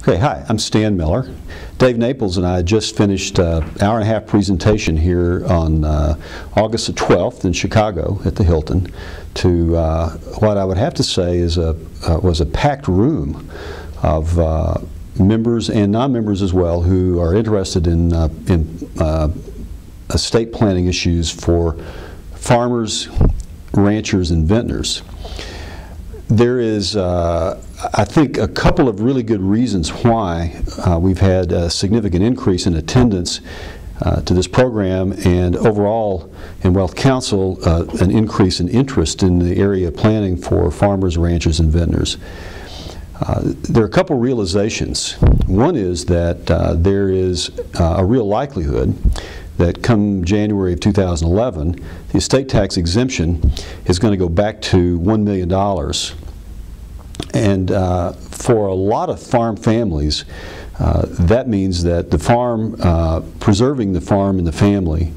Okay, hi, I'm Stan Miller. Dave Naples and I just finished an hour-and-a-half presentation here on August the 12th in Chicago at the Hilton to what I would have to say is was a packed room of members and non-members as well who are interested in estate planning issues for farmers, ranchers, and vintners. There is, I think, a couple of really good reasons why we've had a significant increase in attendance to this program, and overall in WealthCounsel an increase in interest in the area of planning for farmers, ranchers, and vintners. There are a couple realizations. One is that there is a real likelihood that come January of 2011, the estate tax exemption is going to go back to $1 million. And for a lot of farm families, that means that the farm, preserving the farm and the family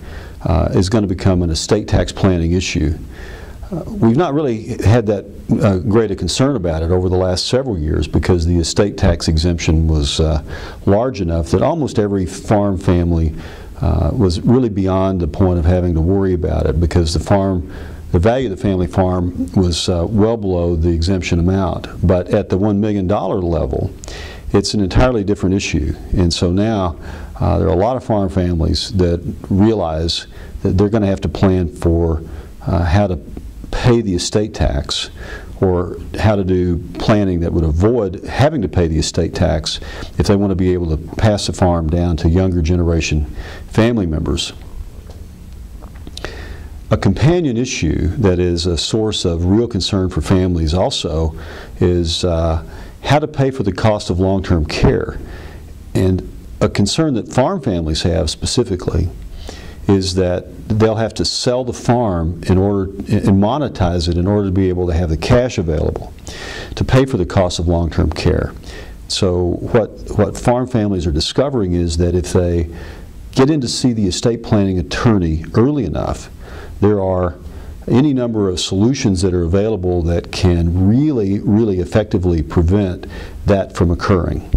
is going to become an estate tax planning issue. We've not really had that great a concern about it over the last several years because the estate tax exemption was large enough that almost every farm family was really beyond the point of having to worry about it because the value of the family farm was well below the exemption amount. But at the $1 million level, it's an entirely different issue. And so now there are a lot of farm families that realize that they're going to have to plan for how to pay the estate tax, or how to do planning that would avoid having to pay the estate tax if they want to be able to pass the farm down to younger generation family members. A companion issue that is a source of real concern for families also is how to pay for the cost of long-term care. And a concern that farm families have specifically is that they'll have to sell the farm in order and monetize it in order to be able to have the cash available to pay for the cost of long-term care. So what farm families are discovering is that if they get in to see the estate planning attorney early enough, there are any number of solutions that are available that can really effectively prevent that from occurring.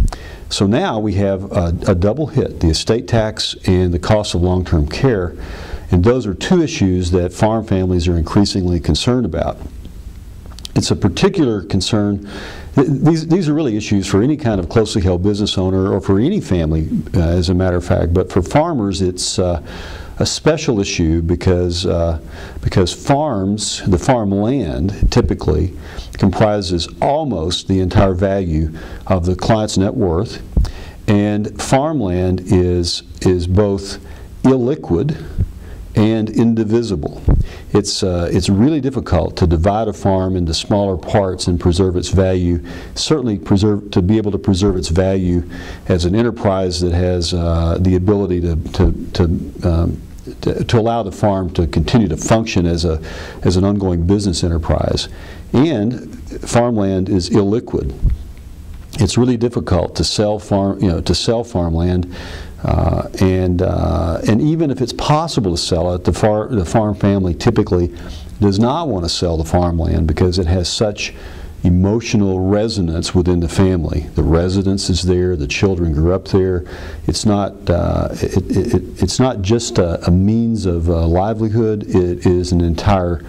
So now we have a double hit, the estate tax and the cost of long-term care, and those are two issues that farm families are increasingly concerned about. It's a particular concern. These are really issues for any kind of closely held business owner or for any family, as a matter of fact, but for farmers it's a special issue because farms, the farmland typically comprises almost the entire value of the client's net worth, and farmland is both illiquid and indivisible. It's really difficult to divide a farm into smaller parts and preserve its value. Certainly to be able to preserve its value as an enterprise that has the ability to allow the farm to continue to function as an ongoing business enterprise. And farmland is illiquid. It's really difficult to sell farmland, and even if it's possible to sell it, the farm family typically does not want to sell the farmland because it has such emotional resonance within the family. The residence is there, the children grew up there. It's not it's not just a means of livelihood, it is an entire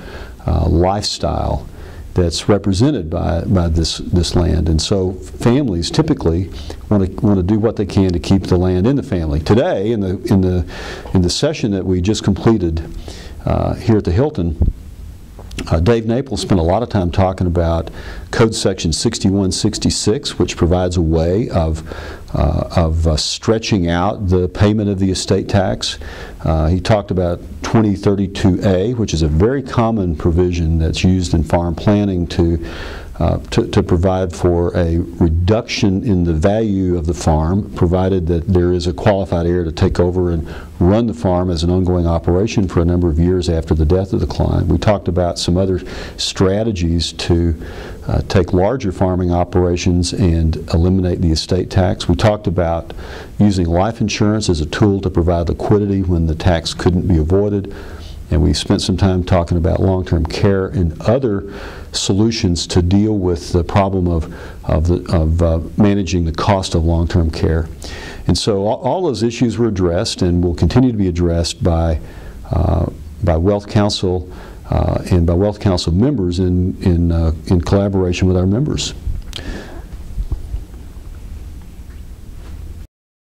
lifestyle that's represented by this land. And so families typically want to do what they can to keep the land in the family. Today, in the session that we just completed here at the Hilton, Dave Naples spent a lot of time talking about Code Section 6166, which provides a way of stretching out the payment of the estate tax. He talked about 2032A, which is a very common provision that's used in farm planning to provide for a reduction in the value of the farm, provided that there is a qualified heir to take over and run the farm as an ongoing operation for a number of years after the death of the client. We talked about some other strategies to take larger farming operations and eliminate the estate tax. We talked about using life insurance as a tool to provide liquidity when the tax couldn't be avoided. And we spent some time talking about long-term care and other solutions to deal with the problem of managing the cost of long-term care. And so all those issues were addressed and will continue to be addressed by WealthCounsel and by WealthCounsel members in collaboration with our members.